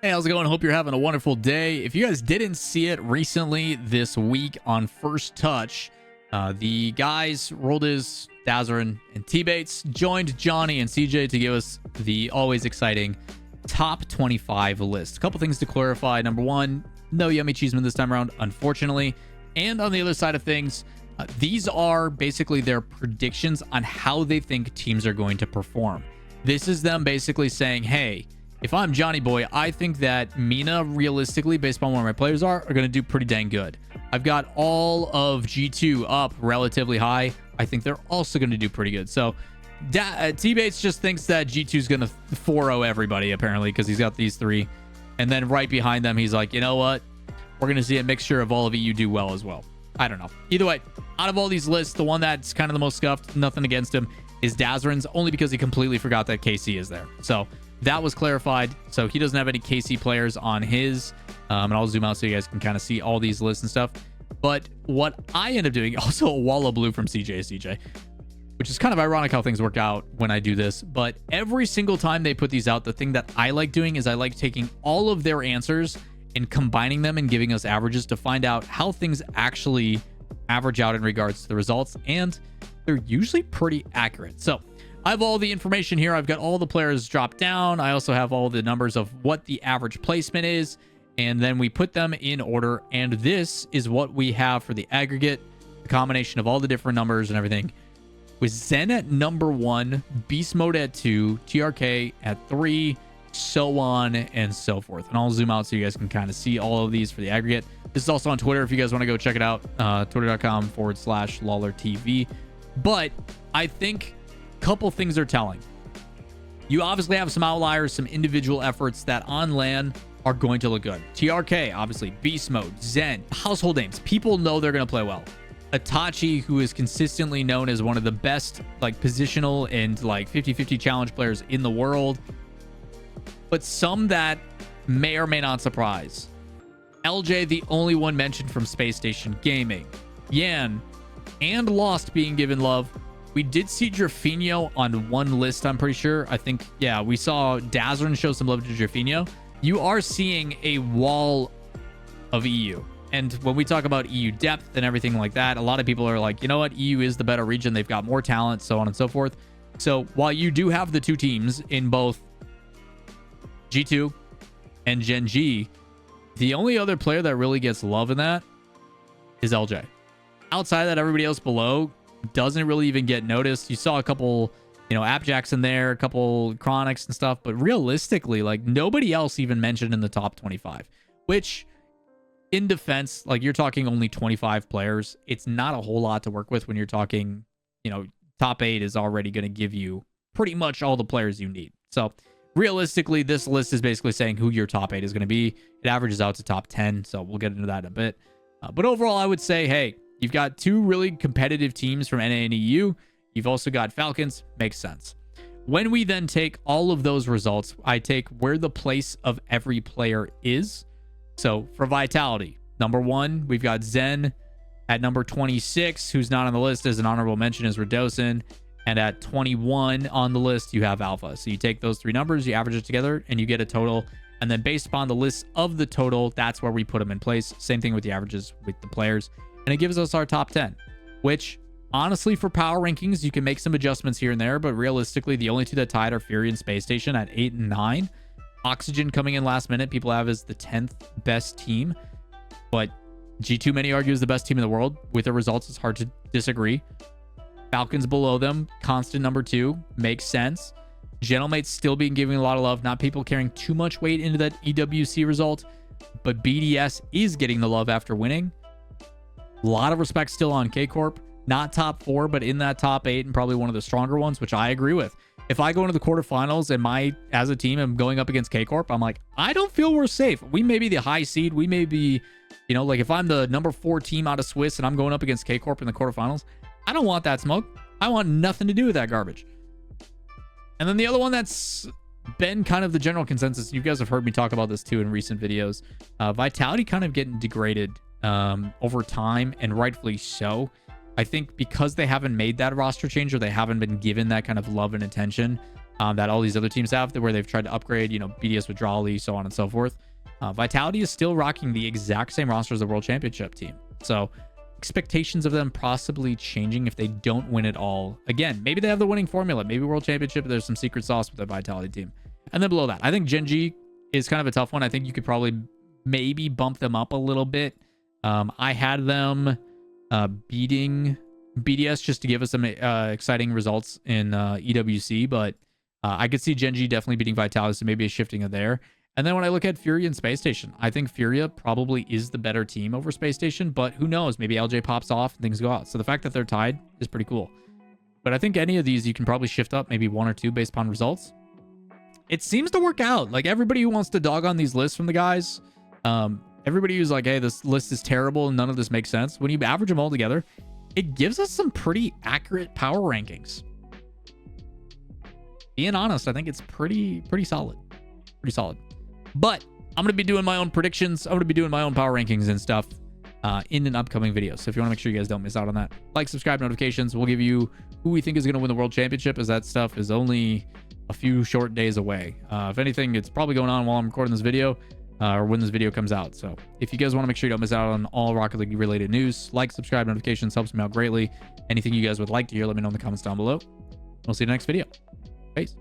Hey, how's it going? Hope you're having a wonderful day. If you guys didn't see it recently this week on First Touch, the guys, Roldiz, Dazarin, and T-Bates joined Johnny and CJ to give us the always exciting top 25 list. A couple things to clarify. Number one, no Yummy Cheeseman this time around, unfortunately. And on the other side of things, these are basically their predictions on how they think teams are going to perform. This is them basically saying, hey, if I'm Johnny Boy, I think that Mina, realistically, based upon where my players are going to do pretty dang good. I've got all of G2 up relatively high. I think they're also going to do pretty good. So T-Bates just thinks that G2 is going to 4-0 everybody, apparently, because he's got these three. And then right behind them, he's like, you know what? We're going to see a mixture of all of you do well as well. I don't know. Either way, out of all these lists, the one that's kind of the most scuffed, nothing against him, is Dazarin's, only because he completely forgot that KC is there. So that was clarified. So he doesn't have any KC players on his. And I'll zoom out so you guys can kind of see all these lists and stuff. But what I end up doing, also a wall of blue from CJ, which is kind of ironic how things work out when I do this. But every single time they put these out, the thing that I like doing is I like taking all of their answers and combining them and giving us averages to find out how things actually average out in regards to the results. And they're usually pretty accurate. So I have all the information here. I've got all the players dropped down. I also have all the numbers of what the average placement is. And then we put them in order. And this is what we have for the aggregate, the combination of all the different numbers and everything. With Zen at number 1, Beast Mode at 2, TRK at 3, so on and so forth. And I'll zoom out so you guys can kind of see all of these for the aggregate. This is also on Twitter if you guys want to go check it out. Twitter.com/Lawler TV. But I think couple things are telling. You obviously have some outliers, some individual efforts that on LAN are going to look good. TRK, obviously, Beast Mode, Zen, household names. People know they're going to play well. Itachi, who is consistently known as one of the best like positional and like 50-50 challenge players in the world. But some that may or may not surprise. LJ, the only one mentioned from Space Station Gaming. Yan and Lost being given love. We did see Jerfinho on one list, I'm pretty sure. I think, yeah, we saw Dazarin show some love to Jerfinho. You are seeing a wall of EU. And when we talk about EU depth and everything like that, a lot of people are like, you know what? EU is the better region. They've got more talent, so on and so forth. So while you do have the two teams in both G2 and Gen G, the only other player that really gets love in that is LJ. Outside of that, everybody else below doesn't really even get noticed. You saw a couple, Appjacks in there, a couple Chronics and stuff, but realistically, like nobody else even mentioned in the top 25, which in defense, like you're talking only 25 players. It's not a whole lot to work with when you're talking, top 8 is already going to give you pretty much all the players you need. So realistically, this list is basically saying who your top 8 is going to be. It averages out to top 10. So we'll get into that in a bit. But overall, I would say, hey, you've got two really competitive teams from NA and EU. You've also got Falcons. Makes sense. When we then take all of those results, I take where the place of every player is. So for Vitality, number 1, we've got Zen. At number 26, who's not on the list as an honorable mention, is Radosin. And at 21 on the list, you have Alpha. So you take those three numbers, you average it together, and you get a total. And then based upon the list of the total, that's where we put them in place. Same thing with the averages with the players. And it gives us our top 10, which honestly for power rankings, you can make some adjustments here and there. But realistically, the only two that tied are Fury and Space Station at 8 and 9. Oxygen coming in last minute, people have as the 10th best team. But G2, many argue, is the best team in the world. With the results, it's hard to disagree. Falcons below them, constant number 2, makes sense. Gentlemate's still being given a lot of love. Not people carrying too much weight into that EWC result. But BDS is getting the love after winning. A lot of respect still on K-Corp. Not top 4, but in that top 8 and probably one of the stronger ones, which I agree with. If I go into the quarterfinals and as a team, I'm going up against K-Corp, I'm like, I don't feel we're safe. We may be the high seed. We may be, like if I'm the number 4 team out of Swiss and I'm going up against K-Corp in the quarterfinals, I don't want that smoke. I want nothing to do with that garbage. And then the other one that's been kind of the general consensus, you guys have heard me talk about this too in recent videos, Vitality kind of getting degraded over time, and rightfully so. I think because they haven't made that roster change, or they haven't been given that kind of love and attention, that all these other teams have, where they've tried to upgrade, you know, BDS with Drawley, so on and so forth. Vitality is still rocking the exact same roster as the World Championship team. So expectations of them possibly changing if they don't win it all. Again, maybe they have the winning formula. Maybe World Championship, there's some secret sauce with the Vitality team. And then below that, I think Gen G is kind of a tough one. I think you could probably maybe bump them up a little bit. I had them beating BDS just to give us some exciting results in EWC, but I could see Gen G definitely beating Vitality, so maybe a shifting of there. And then when I look at Furia and Space Station, I think Furia probably is the better team over Space Station, but who knows? Maybe LJ pops off and things go out. So the fact that they're tied is pretty cool. But I think any of these you can probably shift up maybe 1 or 2 based upon results. It seems to work out. Like everybody who wants to dog on these lists from the guys, everybody who's like, hey, this list is terrible and none of this makes sense. When you average them all together, it gives us some pretty accurate power rankings. Being honest, I think it's pretty solid. Pretty solid. But I'm going to be doing my own predictions. I'm going to be doing my own power rankings and stuff in an upcoming video. So if you want to make sure you guys don't miss out on that, like, subscribe, notifications. We'll give you who we think is going to win the World Championship, as that stuff is only a few short days away. If anything, it's probably going on while I'm recording this video or when this video comes out. So if you guys want to make sure you don't miss out on all Rocket League related news, like, subscribe, notifications helps me out greatly. Anything you guys would like to hear, let me know in the comments down below. We'll see you in the next video. Peace.